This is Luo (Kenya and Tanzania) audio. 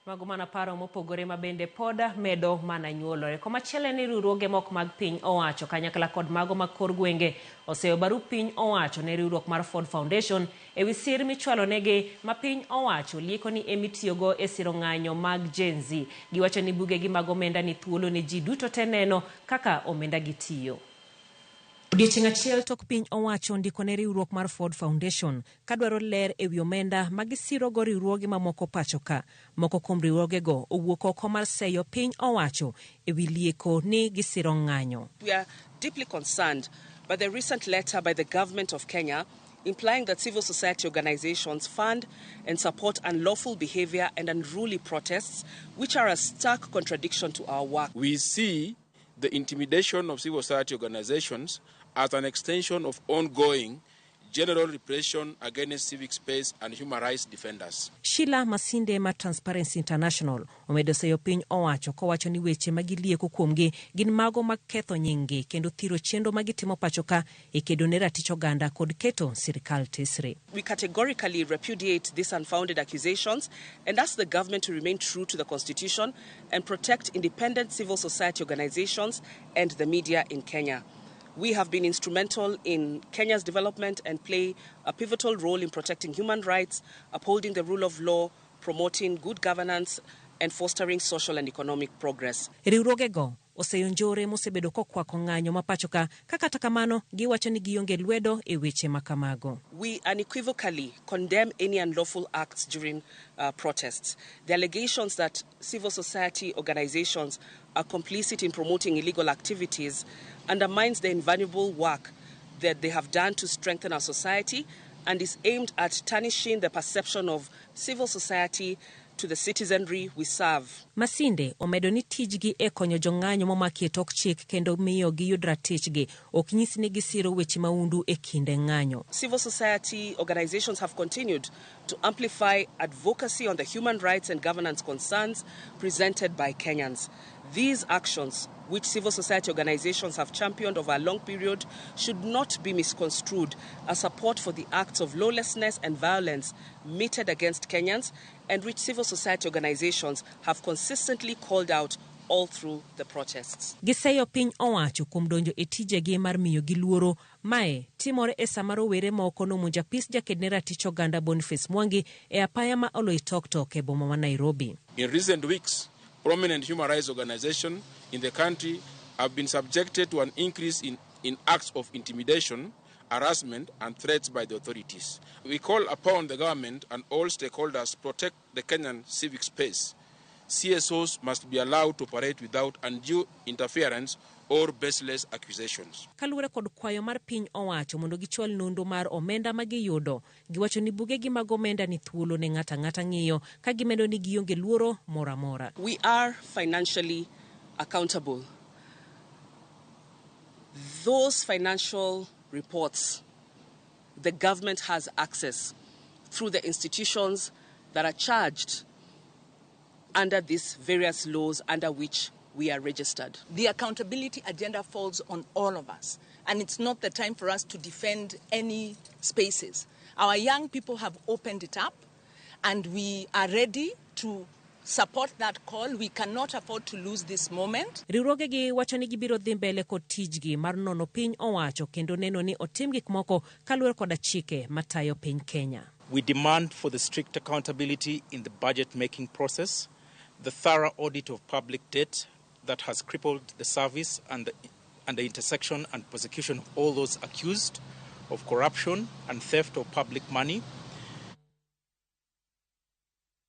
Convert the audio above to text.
Mago mana paro mopogore mabende poda medo mana nyuolore. Komachielo ni riwruoge mok mag piny owacho kanyakla kod mago mag kor gwenge oseyo barup piny owacho ne riwruok mar Ford Foundation ewi sir michwalo negi ma piny owacho lieko ni emitiyogo e siro ng'anyo mag Gen Z. Giwacho ni bugegi mag omenda ni thuolo ne ji duto te neno kaka omenda gitiyo. Odiochieng' achiel tok piny owacho ndiko ne riwruok mar Ford Foundation kadwaro ler ewi omenda magisiro go riwruoge mamoko pacho ka. Moko kuom riwruoge go owuok oko mar seyo piny owacho ewi lieko ni gisiro ng'anyo. We are deeply concerned by the recent letter by the government of Kenya implying that civil society organizations fund and support unlawful behavior and unruly protests, which are a stark contradiction to our work. We see the intimidation of civil society organizations as an extension of ongoing general repression against civic space and human rights defenders. Sheila Masinde ma Transparency International omedo seyo piny owacho kowacho ni weche magilieko kuomgi gin mago mag ketho nyinggi kendo thiro chenro magitimo pacho ka e kedo ne ratich oganda kod keto sirikal tesre. We categorically repudiate these unfounded accusations and ask the government to remain true to the Constitution and protect independent civil society organizations and the media in Kenya. We have been instrumental in Kenya's development and play a pivotal role in protecting human rights, upholding the rule of law, promoting good governance, and fostering social and economic progress. Riwruoge go oseyo njore mosebedo kokwako ng'anyo mapacho ka kata kamano giwacho ni gionge lwedo e weche makamago. We unequivocally condemn any unlawful acts during protests. The allegations that civil society organizations are complicit in promoting illegal activities undermines the invaluable work that they have done to strengthen our society and is aimed at tarnishing the perception of civil society to the citizenry we serve. Masinde omedo ni tijgi e konyo jong'anyo momaki e tok chik kendo miyo giyud ratichgi ok nyis ni gisiro weche maundu e kinde ng'anyo. Civil society organizations have continued to amplify advocacy on the human rights and governance concerns presented by Kenyans. These actions, which civil society organizations have championed over a long period, should not be misconstrued as support for the acts of lawlessness and violence meted against Kenyans, and which civil society organizations have consistently called out all through the protests. Giseyo piny owacho kuom donjo e tijegi mar miyo gi luoro. Mae timore e sama rowere moko nomonjo apis jakedne ratich oganda Boniface Mwangi e apaya ma Oloitoktok e boma ma Nairobi. In recent weeks, prominent human rights organizations in the country have been subjected to an increase in acts of intimidation, harassment and threats by the authorities. We call upon the government and all stakeholders to protect the Kenyan civic space. CSOs must be allowed to operate without undue interference or baseless accusations. Kaluwore kod kwayo mar piny owacho mondo gichwal nonro mar omenda magiyudo, giwacho ni bugegi mag omenda ni thuolo ne ng'ata ng'ata ng'iyo ka gimedo ni gionge luoro mora mora. We are financially accountable. Those financial reports, the government has access through the institutions that are charged under these various laws under which we are registered. The accountability agenda falls on all of us, and it's not the time for us to defend any spaces. Our young people have opened it up, and we are ready to support that call. We cannot afford to lose this moment. Riwruoge gi wacho ni gibiro dhi mbele kod tijgi mar nono piny owacho kendo neno ni otim gik moko kaluwore kod chike matayo piny Kenya. We demand for the strict accountability in the budget-making process, the thorough audit of public debt that has crippled the service, and the intersection and prosecution of all those accused of corruption and theft of public money,